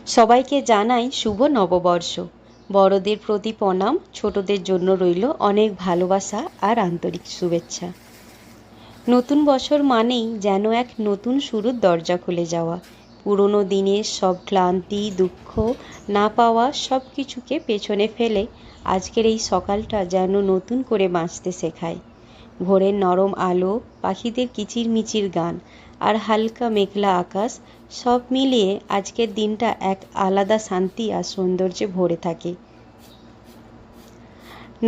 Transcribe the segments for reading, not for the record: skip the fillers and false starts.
সবাইকে জানাই শুভ নববর্ষ। বড়দের প্রতি প্রণাম, ছোটদের জন্য রইল অনেক ভালোবাসা আর আন্তরিক শুভেচ্ছা। নতুন বছর মানেই যেন এক নতুন শুরুর দরজা খুলে যাওয়া। পুরনো দিনের সব ক্লান্তি, দুঃখ, না পাওয়া সব কিছুকে পেছনে ফেলে আজকের এই সকালটা যেন নতুন করে বাঁচতে শেখায়। ভোরের নরম আলো, পাখিদের কিচিরমিচির গান আর হালকা মেঘলা আকাশ সব মিলিয়ে আজকের দিনটা এক আলাদা শান্তি আর সৌন্দর্যে ভরে থাকে।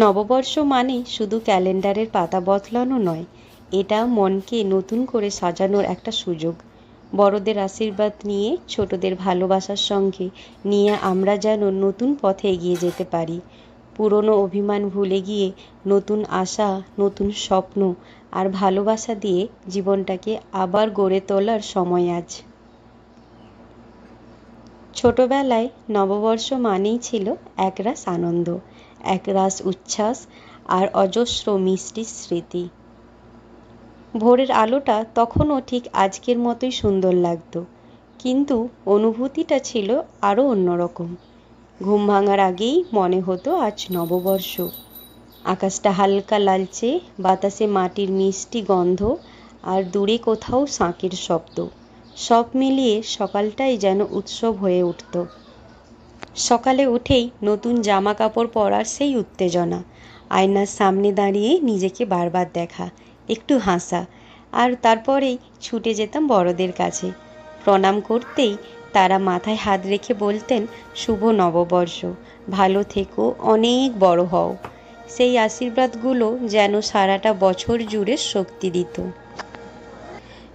নববর্ষ মানে শুধু ক্যালেন্ডারের পাতা বদলানো নয়, এটা মনকে নতুন করে সাজানোর একটা সুযোগ। বড়দের আশীর্বাদ নিয়ে, ছোটদের ভালোবাসার সঙ্গে নিয়ে আমরা যেন নতুন পথে এগিয়ে যেতে পারি। পুরনো অভিমান ভুলে গিয়ে নতুন আশা, নতুন স্বপ্ন আর ভালোবাসা দিয়ে জীবনটাকে আবার গড়ে তোলার সময় আজ। ছোটবেলায় নববর্ষ মানেই ছিল একরাশ আনন্দ, একরাশ উচ্ছ্বাস আর অজস্র মিষ্টি স্মৃতি। ভোরের আলোটা তখনও ঠিক আজকের মতোই সুন্দর লাগতো, কিন্তু অনুভূতিটা ছিল আরও অন্যরকম। ঘুম ভাঙার আগেই মনে হতো আজ নববর্ষ। আকাশটা হালকা লালচে, বাতাসে মাটির মিষ্টি গন্ধ আর দূরে কোথাও শাঁখের শব্দ, সব মিলিয়ে সকালটাই যেন উৎসব হয়ে উঠত। সকালে উঠেই নতুন জামা কাপড় পরার সেই উত্তেজনা, আয়নার সামনে দাঁড়িয়ে নিজেকে বারবার দেখা, একটু হাসা, আর তারপরেই ছুটে যেতাম বড়দের কাছে। প্রণাম করতেই তারা মাথায় হাত রেখে বলতেন, শুভ নববর্ষ, ভালো থেকো, অনেক বড় হও। সেই আশীর্বাদগুলো যেন সারাটা বছর জুড়ে শক্তি দিত।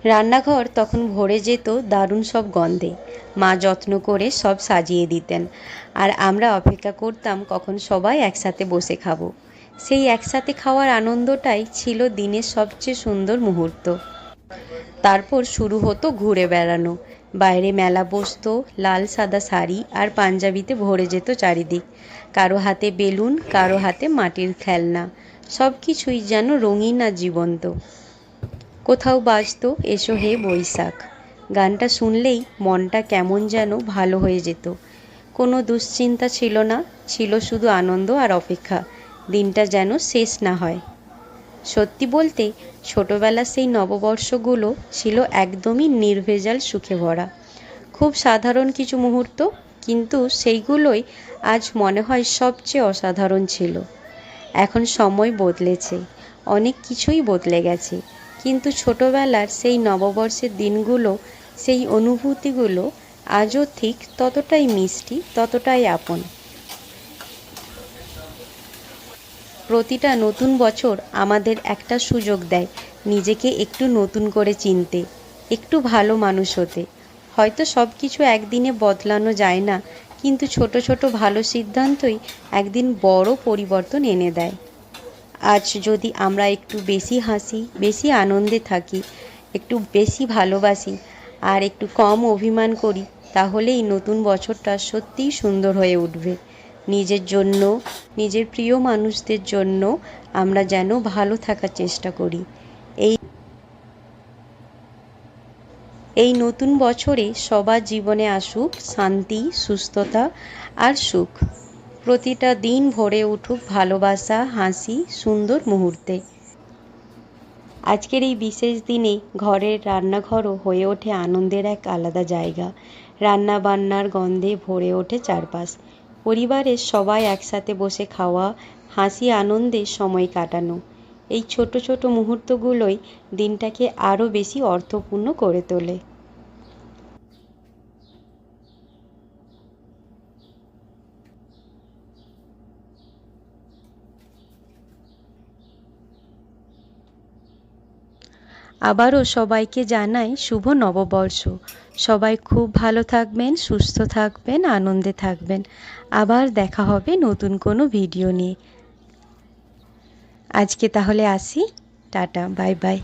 রান্নাঘর তখন ভরে যেত দারুণ সব গন্ধে। মা যত্ন করে সব সাজিয়ে দিতেন, আর আমরা অপেক্ষা করতাম কখন সবাই একসাথে বসে খাবো। সেই একসাথে খাওয়ার আনন্দটাই ছিল দিনের সবচেয়ে সুন্দর মুহূর্ত। তারপর শুরু হতো ঘুরে বেড়ানো। বাইরে মেলা বসতো, লাল সাদা শাড়ি আর পাঞ্জাবিতে ভরে যেত চারিদিক। কারো হাতে বেলুন, কারো হাতে মাটির খেলনা, সব কিছুই যেন রঙিন আর জীবন্ত। কোথাও বাজতো এসো হে বৈশাখ, গানটা শুনলেই মনটা কেমন যেন ভালো হয়ে যেত। কোনো দুশ্চিন্তা ছিল না, ছিল শুধু আনন্দ আর অপেক্ষা দিনটা যেন শেষ না হয়। সত্যি বলতে ছোটবেলার সেই নববর্ষগুলো ছিল একদমই নির্ভেজাল সুখে ভরা। খুব সাধারণ কিছু মুহূর্ত, কিন্তু সেইগুলোই আজ মনে হয় সবচেয়ে অসাধারণ ছিল। এখন সময় বদলেছে, অনেক কিছুই বদলে গেছে, কিন্তু ছোটবেলার সেই নববর্ষের দিনগুলো, সেই অনুভূতিগুলো আজও ঠিক ততটাই মিষ্টি, ততটাই আপন। প্রতিটা নতুন বছর আমাদের একটা সুযোগ দেয় নিজেকে একটু নতুন করে চিনতে, একটু ভালো মানুষ হতে। হয়তো সব কিছু একদিনে বদলানো যায় না, কিন্তু ছোট ছোট ভালো সিদ্ধান্তই একদিন বড় পরিবর্তন এনে দেয়। আজ যদি আমরা একটু বেশি হাসি, বেশি আনন্দে থাকি, একটু বেশি ভালোবাসি আর একটু কম অভিমান করি, তাহলেই নতুন বছরটা সত্যিই সুন্দর হয়ে উঠবে। নিজের জন্য, নিজের প্রিয় মানুষদের জন্য আমরা যেন ভালো থাকার চেষ্টা করি। এই এই নতুন বছরে সবার জীবনে আসুক শান্তি, সুস্থতা আর সুখ। প্রতিটা দিন ভরে উঠুক ভালোবাসা, হাসি, সুন্দর মুহূর্তে। আজকের এই বিশেষ দিনে ঘরের রান্নাঘরও হয়ে ওঠে আনন্দের এক আলাদা জায়গা। রান্না বান্নার গন্ধে ভরে ওঠে চারপাশ। পরিবারের সবাই একসাথে বসে খাওয়া, হাসি আনন্দে সময় কাটানো, এই ছোট ছোট মুহূর্তগুলোই দিনটাকে আরও বেশি অর্থপূর্ণ করে তোলে। আবারও সবাইকে জানাই শুভ নববর্ষ। সবাই খুব ভালো থাকবেন, সুস্থ থাকবেন, আনন্দে থাকবেন। আবার দেখা হবে নতুন কোনো ভিডিও নিয়ে। আজকে তাহলে আসি, টাটা, বাই বাই।